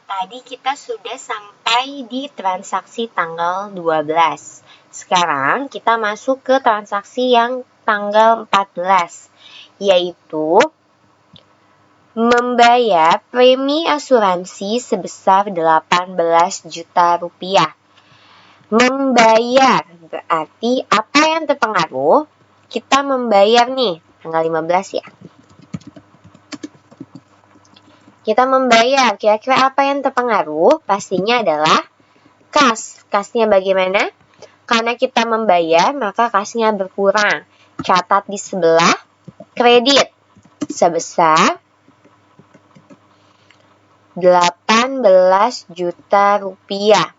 Tadi kita sudah sampai di transaksi tanggal 12. Sekarang kita masuk ke transaksi yang tanggal 14, yaitu membayar premi asuransi sebesar 18 juta rupiah. Membayar berarti apa yang terpengaruh? Kita membayar nih, tanggal 15 ya. Kita membayar, kira-kira apa yang terpengaruh? Pastinya adalah kas. Kasnya bagaimana? Karena kita membayar, maka kasnya berkurang. Catat di sebelah kredit sebesar 18 juta rupiah.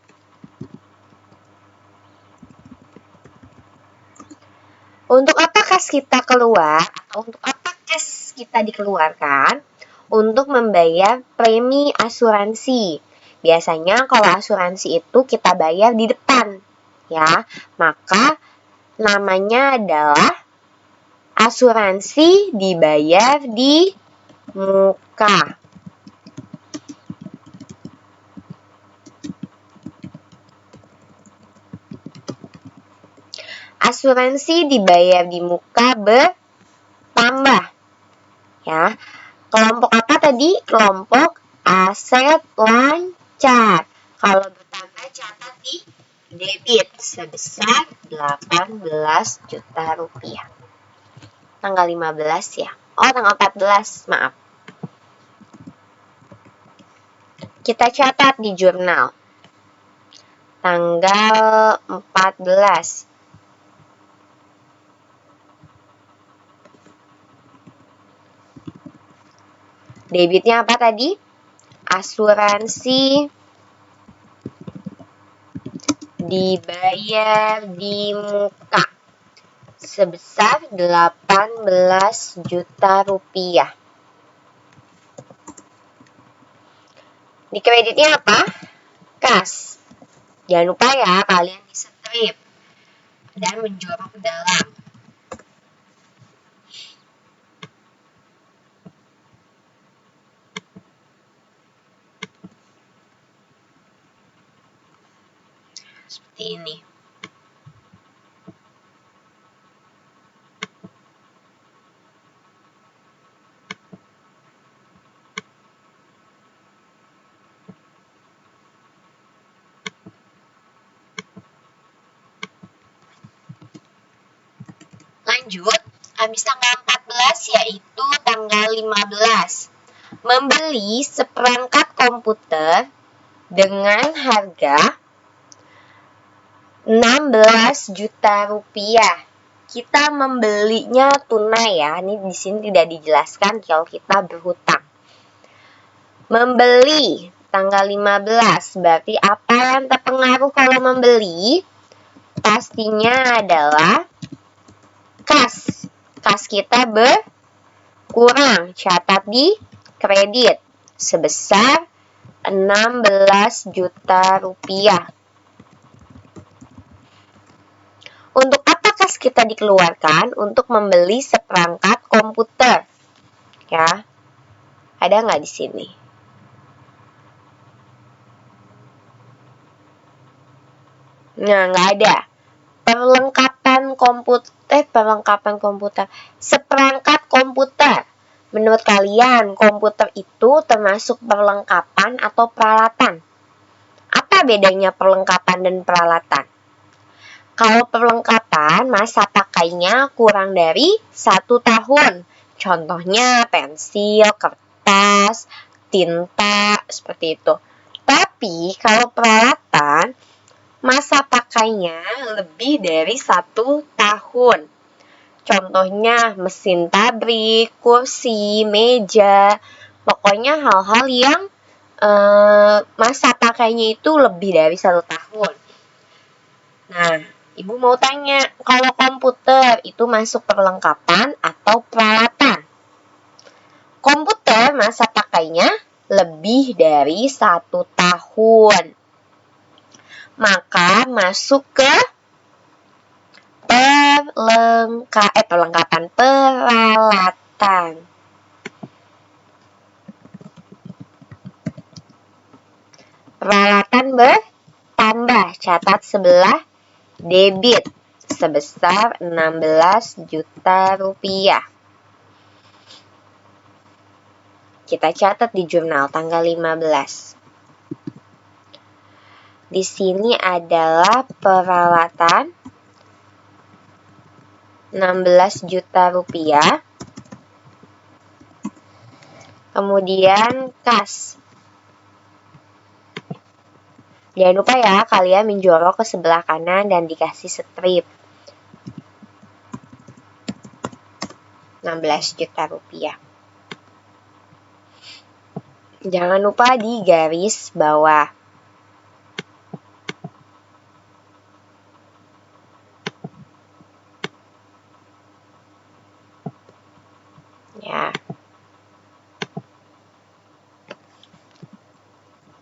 Untuk apa kas kita keluar? Atau untuk apa kas kita dikeluarkan? Untuk membayar premi asuransi. Biasanya kalau asuransi itu kita bayar di depan, ya. Maka namanya adalah asuransi dibayar di muka. Asuransi dibayar di muka bertambah, ya. Kelompok apa tadi? Kelompok aset lancar. Kalau bertambah catat di debit sebesar 18 juta rupiah. Tanggal 15 ya. Oh, tanggal 14, maaf. Kita catat di jurnal. Tanggal 14. Debitnya apa tadi? Asuransi dibayar di muka sebesar 18 juta rupiah. Di kreditnya apa? Kas. Jangan lupa ya, kalian di strip dan menjorok ke dalam. Seperti ini. Lanjut, habis tanggal 14 yaitu tanggal 15. Membeli seperangkat komputer dengan harga 16 juta rupiah. Kita membelinya tunai ya. Ini di sini tidak dijelaskan kalau kita berhutang. Membeli tanggal 15 berarti apa yang terpengaruh kalau membeli? Pastinya adalah kas. Kas kita berkurang. Catat di kredit sebesar 16 juta rupiah. Untuk apa kas kita dikeluarkan? Untuk membeli seperangkat komputer. Ya. Ada nggak di sini? Nah, nggak ada. Perlengkapan komputer. Seperangkat komputer. Menurut kalian, komputer itu termasuk perlengkapan atau peralatan? Apa bedanya perlengkapan dan peralatan? Kalau perlengkapan, masa pakainya kurang dari 1 tahun. Contohnya pensil, kertas, tinta, seperti itu. Tapi kalau peralatan, masa pakainya lebih dari 1 tahun. Contohnya mesin pabrik, kursi, meja, pokoknya hal-hal yang masa pakainya itu lebih dari 1 tahun. Nah, Ibu mau tanya, kalau komputer itu masuk perlengkapan atau peralatan? Komputer masa pakainya lebih dari 1 tahun. Maka masuk ke perlengkapan peralatan. Peralatan bertambah, catat sebelah debit sebesar 16 juta rupiah. Kita catat di jurnal tanggal 15. Di sini adalah peralatan 16 juta rupiah. Kemudian kas. Jangan lupa ya, kalian menjorok ke sebelah kanan dan dikasih strip. 16 juta rupiah. Jangan lupa di garis bawah. Ya.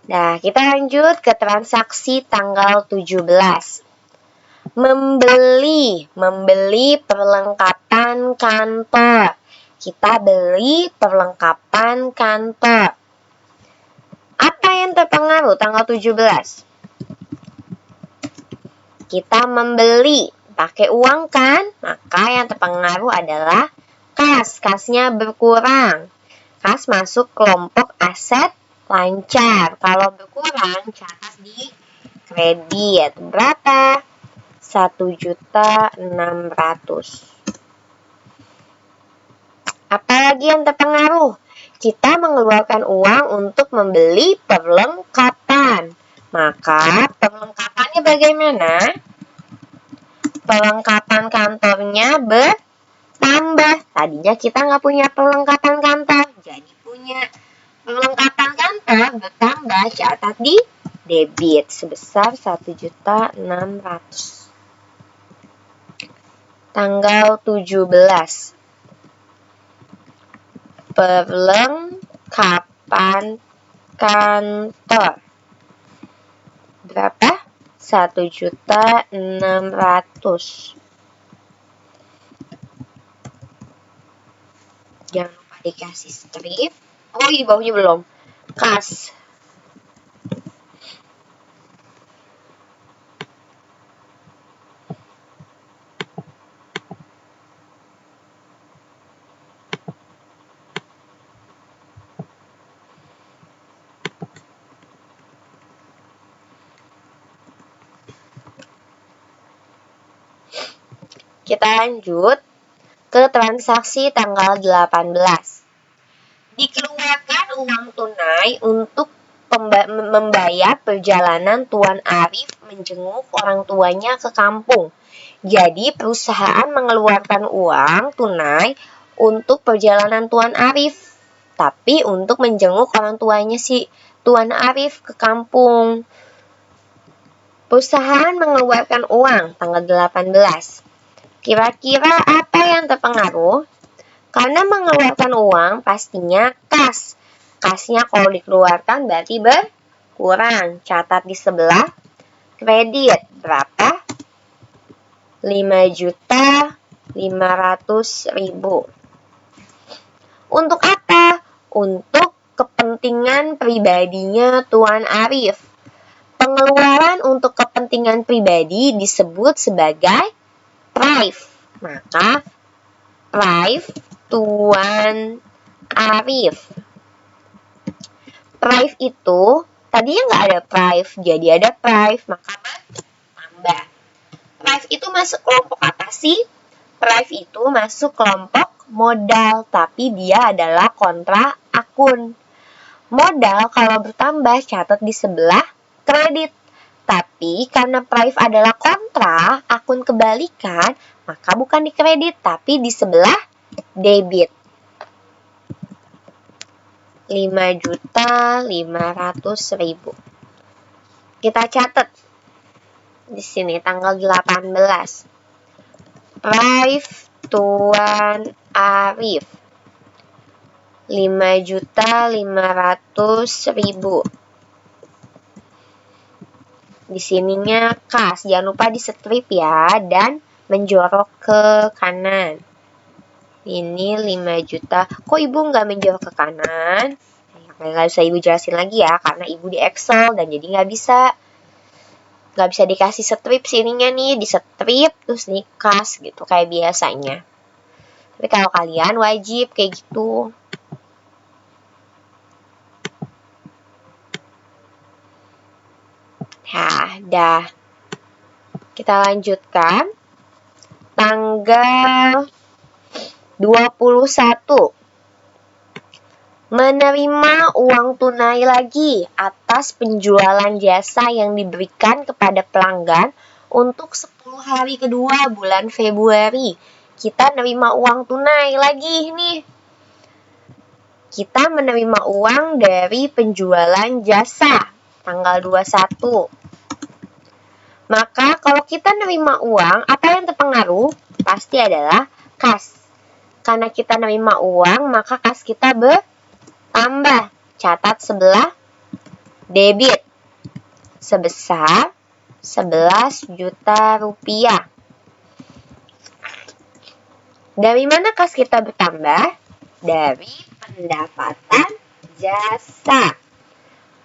Nah, kita lanjut ke transaksi tanggal 17. Membeli perlengkapan kantor. Kita beli perlengkapan kantor. Apa yang terpengaruh tanggal 17? Kita membeli, pakai uang kan? Maka yang terpengaruh adalah kas. Kasnya berkurang. Kas masuk kelompok aset lancar. Kalau berkurang, catat di kredit. Berapa? 1.600.000. Apalagi yang terpengaruh? Kita mengeluarkan uang untuk membeli perlengkapan. Maka perlengkapannya bagaimana? Perlengkapan kantornya bertambah. Tadinya kita nggak punya perlengkapan kantor, jadi punya perlengkapan kantor bertambah, catat di debit sebesar 1.600.000. Tanggal 17. Perlengkapan kantor. Berapa? 1.600.000. Jangan lupa dikasih strip. Oh, di bawahnya belum. Kas. Kita lanjut ke transaksi tanggal 18. Dikeluarkan uang tunai untuk membayar perjalanan Tuan Arif menjenguk orang tuanya ke kampung. Jadi perusahaan mengeluarkan uang tunai untuk perjalanan Tuan Arif, tapi untuk menjenguk orang tuanya si Tuan Arif ke kampung. Perusahaan mengeluarkan uang tanggal 18. Kira-kira apa yang terpengaruh? Karena mengeluarkan uang pastinya kas. Kasnya kalau dikeluarkan berarti berkurang. Catat di sebelah kredit. Berapa? 5.500.000. Untuk apa? Untuk kepentingan pribadinya Tuan Arif. Pengeluaran untuk kepentingan pribadi disebut sebagai prive. Maka prive Tuan Arif. Prive itu tadinya nggak ada prive, jadi ada prive, maka bertambah. Prive itu masuk kelompok apa sih? Prive itu masuk kelompok modal, tapi dia adalah kontra akun. Modal kalau bertambah catat di sebelah kredit. Tapi karena prive adalah kontra, akun kebalikan, maka bukan di kredit, tapi di sebelah debit. 5.500.000. Kita catat di sini tanggal 18. Prive Tuan Arif 5.500.000. Di sininya kas, jangan lupa di strip ya, dan menjorok ke kanan. Ini 5 juta. Kok ibu nggak menjorok ke kanan? Nggak bisa ibu jelasin lagi ya, karena ibu di Excel dan jadi nggak bisa dikasih strip sininya nih, di strip terus nih kas gitu kayak biasanya. Tapi kalau kalian wajib kayak gitu. Nah, dah. Kita lanjutkan. Tanggal 21. Menerima uang tunai lagi atas penjualan jasa yang diberikan kepada pelanggan untuk 10 hari kedua bulan Februari. Kita menerima uang tunai lagi nih. Kita menerima uang dari penjualan jasa tanggal 21. Maka kalau kita menerima uang, apa yang terpengaruh? Pasti adalah kas. Karena kita menerima uang, maka kas kita bertambah. Catat sebelah debit sebesar 11 juta rupiah. Dari mana kas kita bertambah? Dari pendapatan jasa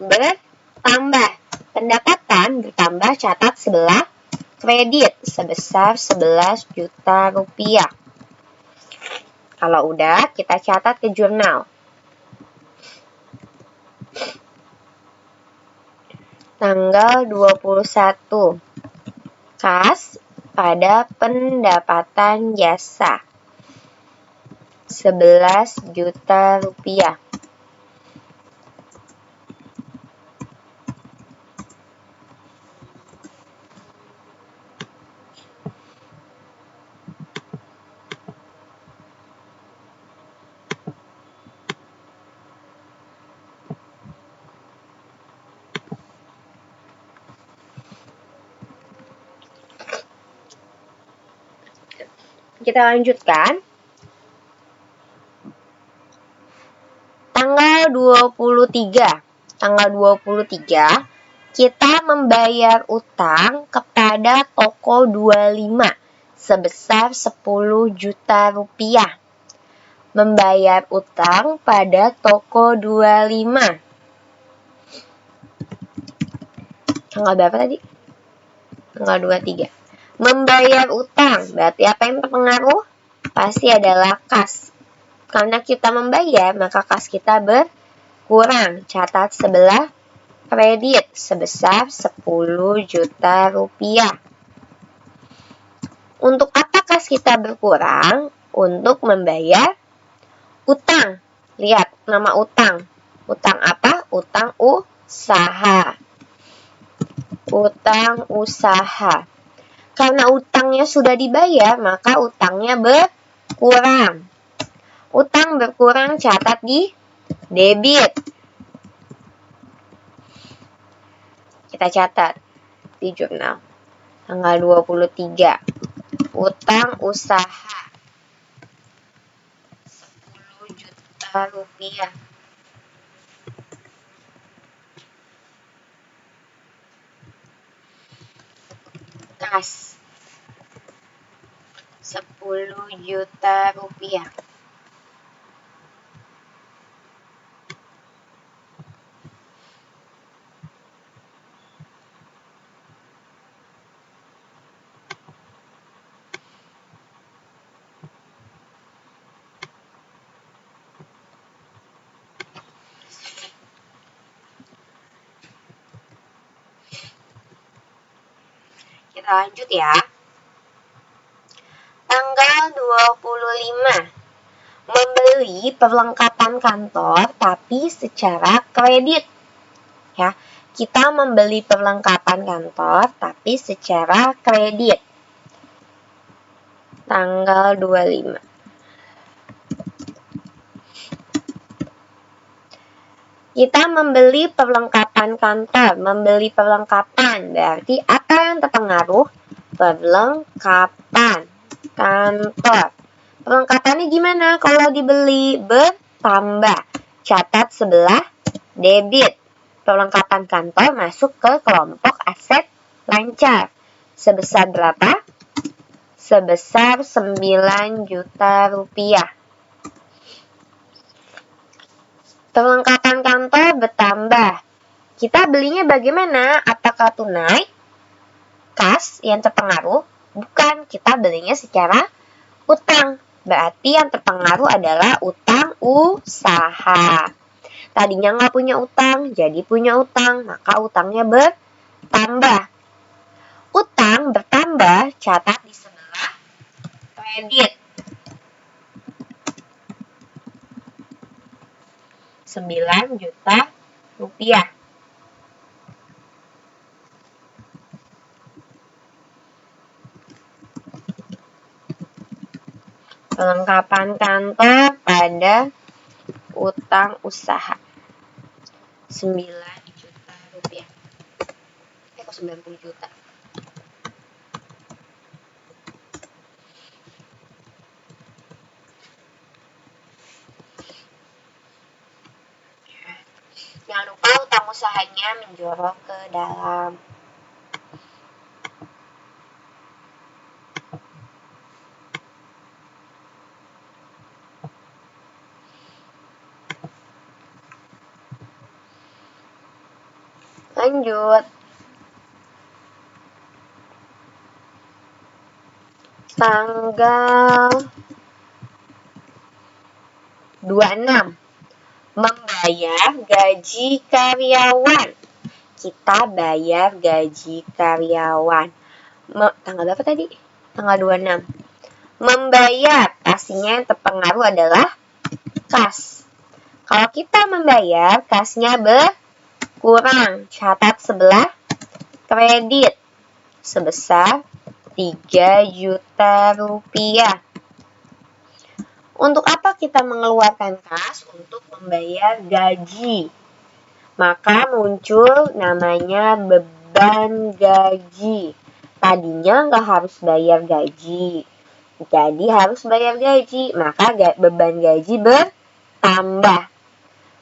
bertambah. Pendapatan bertambah, catat sebelah kredit sebesar 11 juta rupiah. Kalau udah, kita catat ke jurnal. Tanggal 21. Kas pada pendapatan jasa 11 juta rupiah. Kita lanjutkan. Tanggal 23. Tanggal 23, kita membayar utang kepada toko 25 sebesar 10 juta rupiah. Membayar utang pada toko 25. Tanggal berapa tadi? Tanggal 23. Membayar utang, berarti apa yang terpengaruh? Pasti adalah kas. Karena kita membayar, maka kas kita berkurang. Catat sebelah kredit sebesar 10 juta rupiah. Untuk apa kas kita berkurang? Untuk membayar utang. Lihat nama utang. Utang apa? Utang usaha. Utang usaha. Karena utangnya sudah dibayar, maka utangnya berkurang. Utang berkurang, catat di debit. Kita catat di jurnal. Tanggal 23. Utang usaha 10 juta rupiah. Kas 10 juta rupiah. Kita lanjut ya. Tanggal 25. Membeli perlengkapan kantor tapi secara kredit. Ya, kita membeli perlengkapan kantor tapi secara kredit. Tanggal 25. Kita membeli perlengkapan kantor. Membeli perlengkapan berarti apa yang terpengaruh? Perlengkapan kantor. Perlengkapannya gimana kalau dibeli? Bertambah. Catat sebelah debit. Perlengkapan kantor masuk ke kelompok aset lancar. Sebesar berapa? Sebesar 9 juta rupiah. Perlengkapan kantor bertambah. Kita belinya bagaimana? Apakah tunai? Kas yang terpengaruh? Bukan, kita belinya secara utang. Berarti yang terpengaruh adalah utang usaha. Tadinya nggak punya utang, jadi punya utang, maka utangnya bertambah. Utang bertambah, catat di sebelah kredit. 9 juta rupiah. Perlengkapan kantor pada utang usaha 9 juta rupiah. Kok 90 juta? Jangan lupa utang usahanya menjorok ke dalam. Lanjut. Tanggal 26. Membayar gaji karyawan. Kita bayar gaji karyawan. Tanggal berapa tadi? Tanggal 26. Membayar, pastinya yang terpengaruh adalah kas. Kalau kita membayar, kasnya berkurang. Catat sebelah kredit sebesar 3 juta rupiah. Untuk apa kita mengeluarkan kas? Untuk membayar gaji. Maka muncul namanya beban gaji. Tadinya nggak harus bayar gaji, jadi harus bayar gaji. Maka beban gaji bertambah.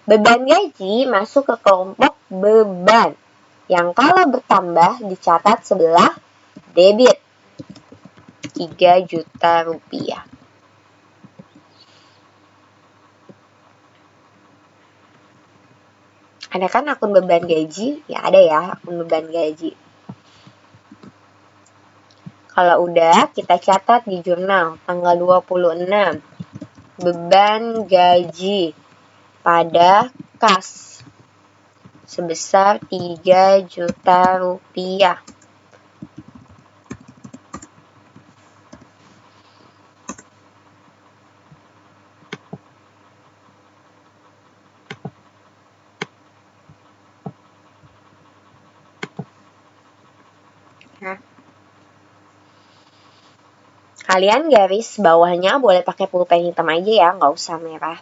Beban gaji masuk ke kelompok beban, yang kalau bertambah dicatat sebelah debit. 3 juta rupiah. Ada kan akun beban gaji? Ya ada ya akun beban gaji. Kalau udah, kita catat di jurnal tanggal 26. Beban gaji pada kas sebesar 3 juta rupiah. Kalian garis bawahnya boleh pakai pulpen hitam aja ya, nggak usah merah.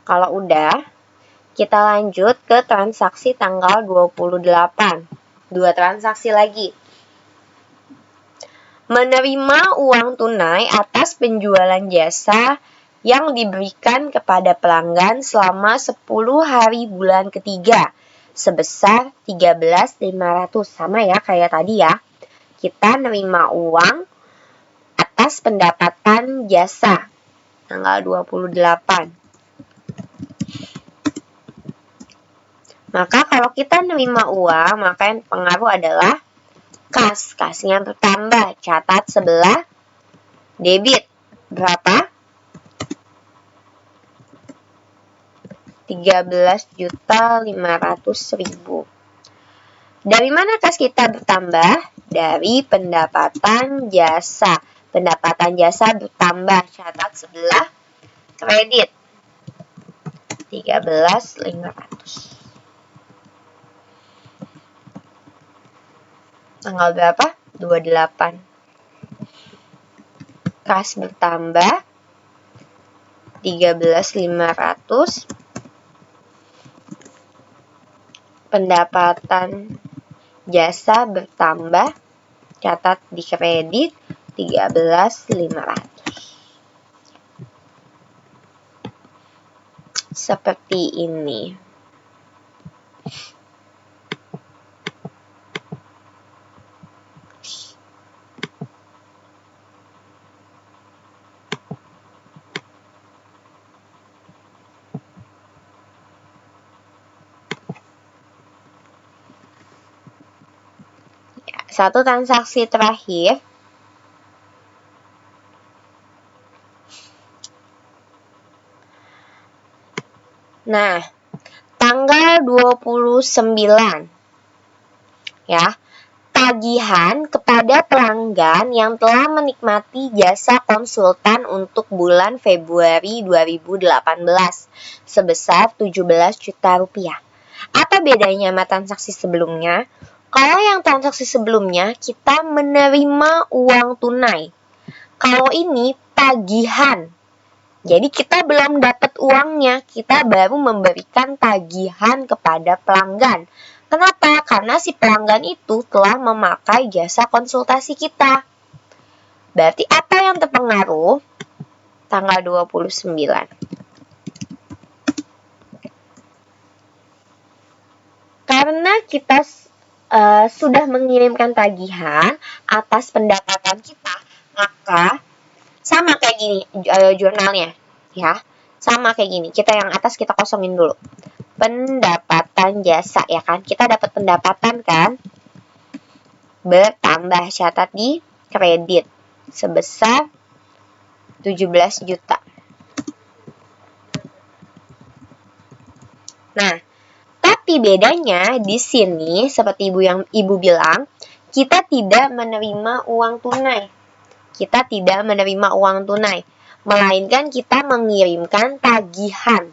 Kalau udah, kita lanjut ke transaksi tanggal 28. 2 transaksi lagi. Menerima uang tunai atas penjualan jasa yang diberikan kepada pelanggan selama 10 hari bulan ketiga sebesar 13.500. Sama ya kayak tadi ya. Kita nerima uang atas pendapatan jasa tanggal 28. Maka kalau kita nerima uang, maka yang pengaruh adalah kas. Kasnya bertambah. Catat sebelah debit. Berapa? 13.500.000. Dari mana kas kita bertambah? Dari pendapatan jasa. Pendapatan jasa bertambah. Catat sebelah kredit. 13.500. Tanggal berapa? 28. Kas bertambah 13.500. Pendapatan jasa bertambah. Catat di kredit 13.500. Seperti ini. Satu transaksi terakhir. Nah, tanggal 29. Ya. Tagihan kepada pelanggan yang telah menikmati jasa konsultan untuk bulan Februari 2018 sebesar 17 juta rupiah. Apa bedanya sama transaksi sebelumnya? Kalau yang transaksi sebelumnya kita menerima uang tunai. Kalau ini tagihan. Jadi kita belum dapat uangnya, kita baru memberikan tagihan kepada pelanggan. Kenapa? Karena si pelanggan itu telah memakai jasa konsultasi kita. Berarti apa yang terpengaruh? Tanggal 29. Karena kita sudah mengirimkan tagihan atas pendapatan kita, maka sama kayak gini jurnalnya, ya. Sama kayak gini. Kita yang atas kita kosongin dulu. Pendapatan jasa, ya kan? Kita dapat pendapatan kan? Bertambah, catat di kredit sebesar 17 juta. Nah, tapi bedanya di sini seperti ibu bilang, kita tidak menerima uang tunai. Kita tidak menerima uang tunai, melainkan kita mengirimkan tagihan.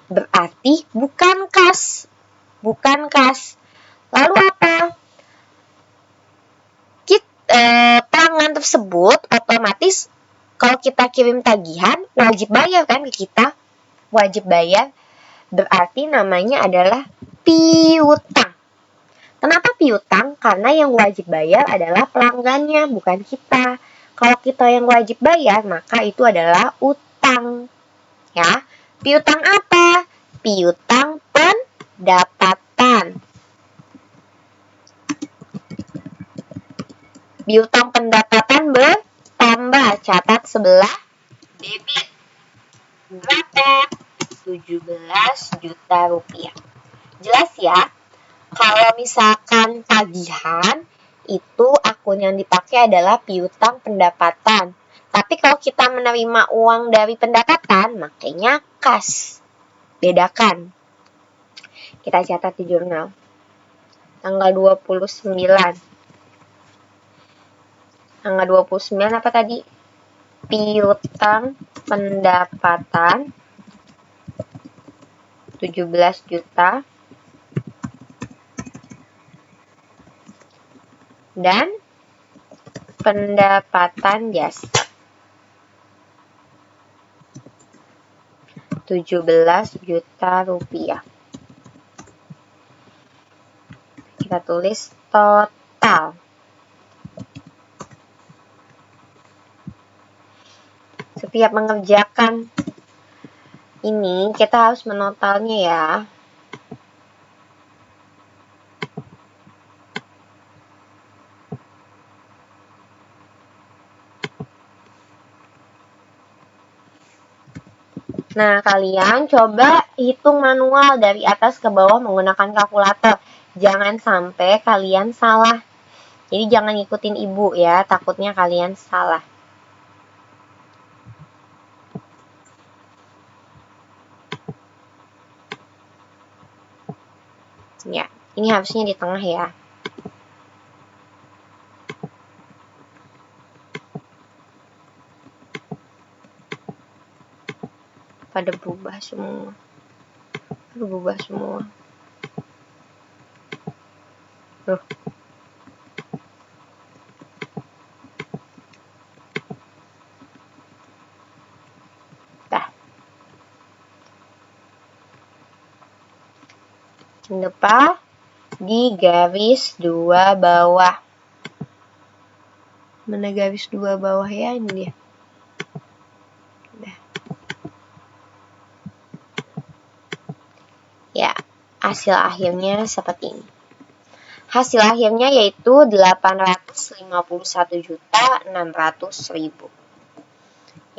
Berarti bukan kas. Bukan kas. Lalu apa? Pelanggan tersebut otomatis kalau kita kirim tagihan wajib bayar kan ke kita. Wajib bayar. Berarti namanya adalah piutang. Kenapa piutang? Karena yang wajib bayar adalah pelanggannya, bukan kita. Kalau kita yang wajib bayar, maka itu adalah utang. Ya. Piutang apa? Piutang pendapatan. Piutang pendapatan bertambah. Catat sebelah debit. Berapa? 17 juta rupiah. Jelas ya? Kalau misalkan tagihan, itu akun yang dipakai adalah piutang pendapatan. Tapi kalau kita menerima uang dari pendapatan, makanya kas. Bedakan. Kita catat di jurnal. Tanggal 29. Tanggal 29 apa tadi? Piutang pendapatan 17 juta. Dan pendapatan jasa 17 juta rupiah. Kita tulis total. Setiap mengerjakan ini kita harus menotalnya ya. Nah, kalian coba hitung manual dari atas ke bawah menggunakan kalkulator. Jangan sampai kalian salah. Jadi jangan ngikutin ibu ya, takutnya kalian salah. Ya, ini harusnya di tengah ya. Pada berubah semua. Berubah semua. Loh. Dah. Lupa di garis 2 bawah. Mana garis 2 bawah ya? Ini dia. Ya, hasil akhirnya seperti ini. Hasil akhirnya yaitu 851.600.000.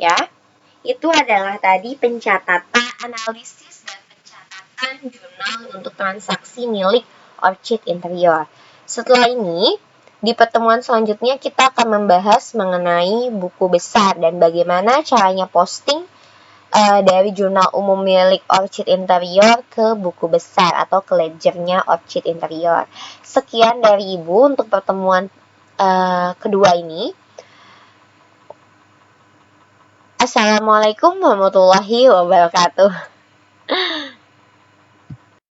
Ya, itu adalah tadi pencatatan, analisis, dan pencatatan jurnal untuk transaksi milik Orchid Interior. Setelah ini, Di pertemuan selanjutnya kita akan membahas mengenai buku besar dan bagaimana caranya posting dari jurnal umum milik Orchid Interior ke buku besar atau ke ledgernya Orchid Interior. Sekian dari Ibu untuk pertemuan kedua ini. Assalamualaikum warahmatullahi wabarakatuh.